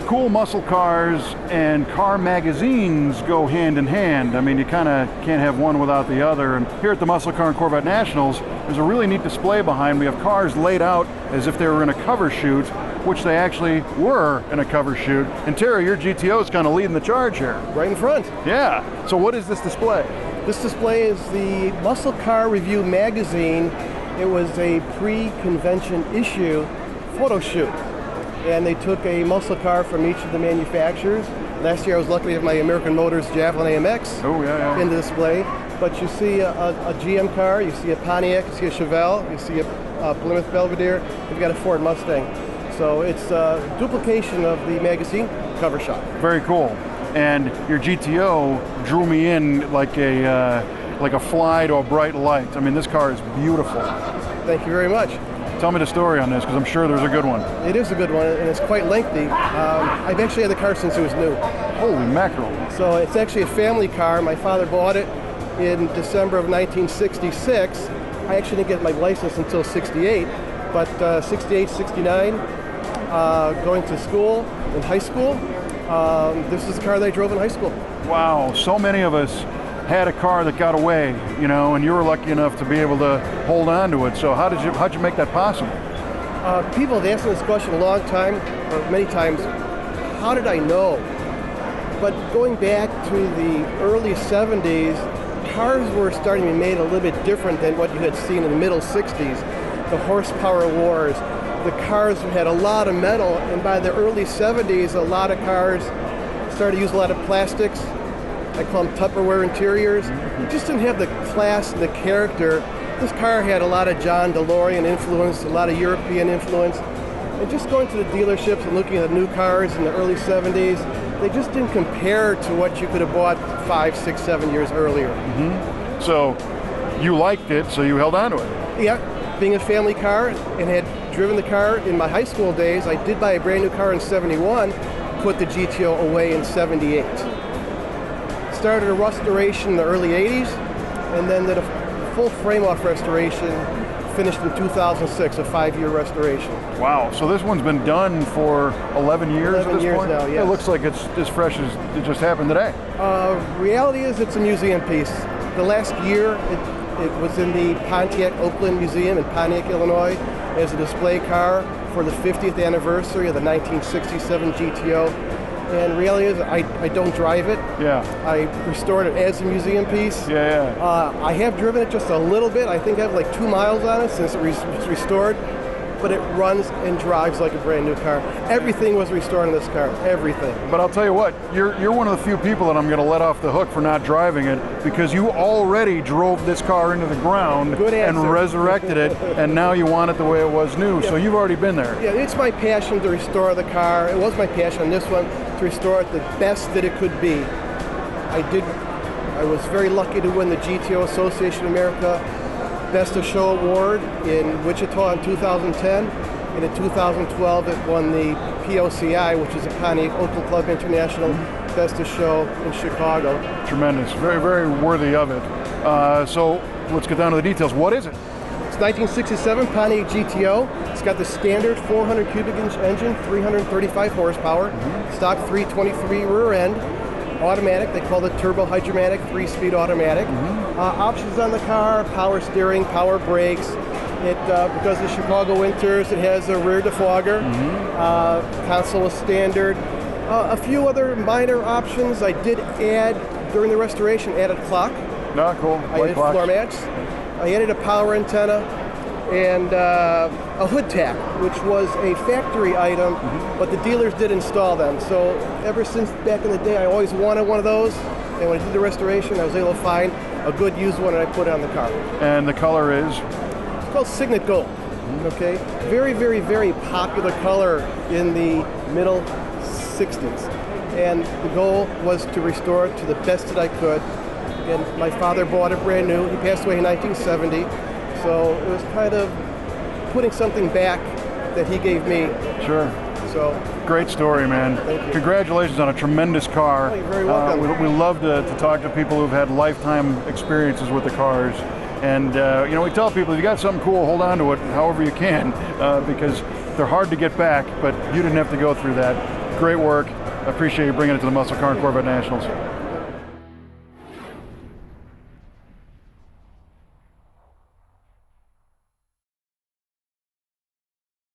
cool muscle cars and car magazines go hand in hand. I mean, you kind of can't have one without the other. And here at the Musclecar and Corvette Nationals, there's a really neat display behind. We have cars laid out as if they were in a cover shoot, which they actually were in a cover shoot. And Terry, your GTO is kind of leading the charge here. Right in front. Yeah. So what is this display? This display is the Muscle Car Review magazine. It was a pre-convention issue photo shoot. And they took a muscle car from each of the manufacturers. Last year I was lucky to have my American Motors Javelin AMX in the display. But you see a GM car, you see a Pontiac, you see a Chevelle, you see a Plymouth Belvedere, you've got a Ford Mustang. So it's a duplication of the magazine cover shot. Very cool. And your GTO drew me in like a fly to a bright light. I mean, this car is beautiful. Thank you very much. Tell me the story on this, because I'm sure there's a good one. It is a good one, and it's quite lengthy. I've actually had the car since it was new. Holy mackerel. So it's actually a family car. My father bought it in December of 1966. I actually didn't get my license until 68, but 68, 69, going to school, in high school, this is the car that I drove in high school. Wow, so many of us had a car that got away, you know, and you were lucky enough to be able to hold on to it. So how'd you make that possible? People have asked me this question a long time, or many times, how did I know? But going back to the early 70s, cars were starting to be made a little bit different than what you had seen in the middle 60s. The horsepower wars, the cars had a lot of metal, and by the early 70s, a lot of cars started to use a lot of plastics. I call them Tupperware interiors. It just didn't have the class and the character. This car had a lot of John DeLorean influence, a lot of European influence. And just going to the dealerships and looking at the new cars in the early 70s, they just didn't compare to what you could have bought 5, 6, 7 years earlier. So you liked it, so you held on to it. Yeah, being a family car and had driven the car in my high school days, I did buy a brand new car in 71, put the GTO away in 78. Started a restoration in the early 80s, and then did a full frame-off restoration, finished in 2006, a 5-year restoration. Wow, so this one's been done for 11 years 11 at this years point? now, yes. It looks like it's as fresh as it just happened today. Reality is it's a museum piece. The last year, it was in the Pontiac Oakland Museum in Pontiac, Illinois, as a display car for the 50th anniversary of the 1967 GTO. And reality is, I don't drive it. Yeah. I restored it as a museum piece. Yeah. I have driven it just a little bit. I think I have like 2 miles on it since it was restored. But it runs and drives like a brand new car. Everything was restored in this car, everything. But I'll tell you what, you're one of the few people that I'm going to let off the hook for not driving it, because you already drove this car into the ground and resurrected it, and now you want it the way it was new. Yeah. So you've already been there. Yeah, it's my passion to restore the car. It was my passion on this one to restore it the best that it could be. I was very lucky to win the GTO Association of America Best of Show Award in Wichita in 2010, and in 2012 it won the POCI, which is a Pontiac Auto Club International Best of Show in Chicago. Tremendous, very, very worthy of it. So let's get down to the details. What is it? It's 1967 Pontiac GTO. It's got the standard 400 cubic inch engine, 335 horsepower, stock 323 rear end. Automatic, they call it turbo hydromatic, 3-speed automatic. Options on the car: power steering, power brakes. It because of the Chicago winters, it has a rear defogger. Console is standard. A few other minor options I did add during the restoration. Added clock. Cool. I added floor mats. I added a power antenna and a hood tack, which was a factory item, but the dealers did install them. So ever since back in the day, I always wanted one of those, and when I did the restoration, I was able to find a good used one, and I put it on the car. And the color is? It's called Signet Gold. Okay, very, very, very popular color in the middle 60s, and the goal was to restore it to the best that I could. And my father bought it brand new. He passed away in 1970. So it was kind of putting something back that he gave me. Sure. So great story, man. Thank you. Congratulations on a tremendous car. Oh, you're very welcome. We love to talk to people who've had lifetime experiences with the cars. And you know, we tell people, if you got something cool, hold on to it however you can, because they're hard to get back, but you didn't have to go through that. Great work. I appreciate you bringing it to the Muscle Car and Corvette Nationals.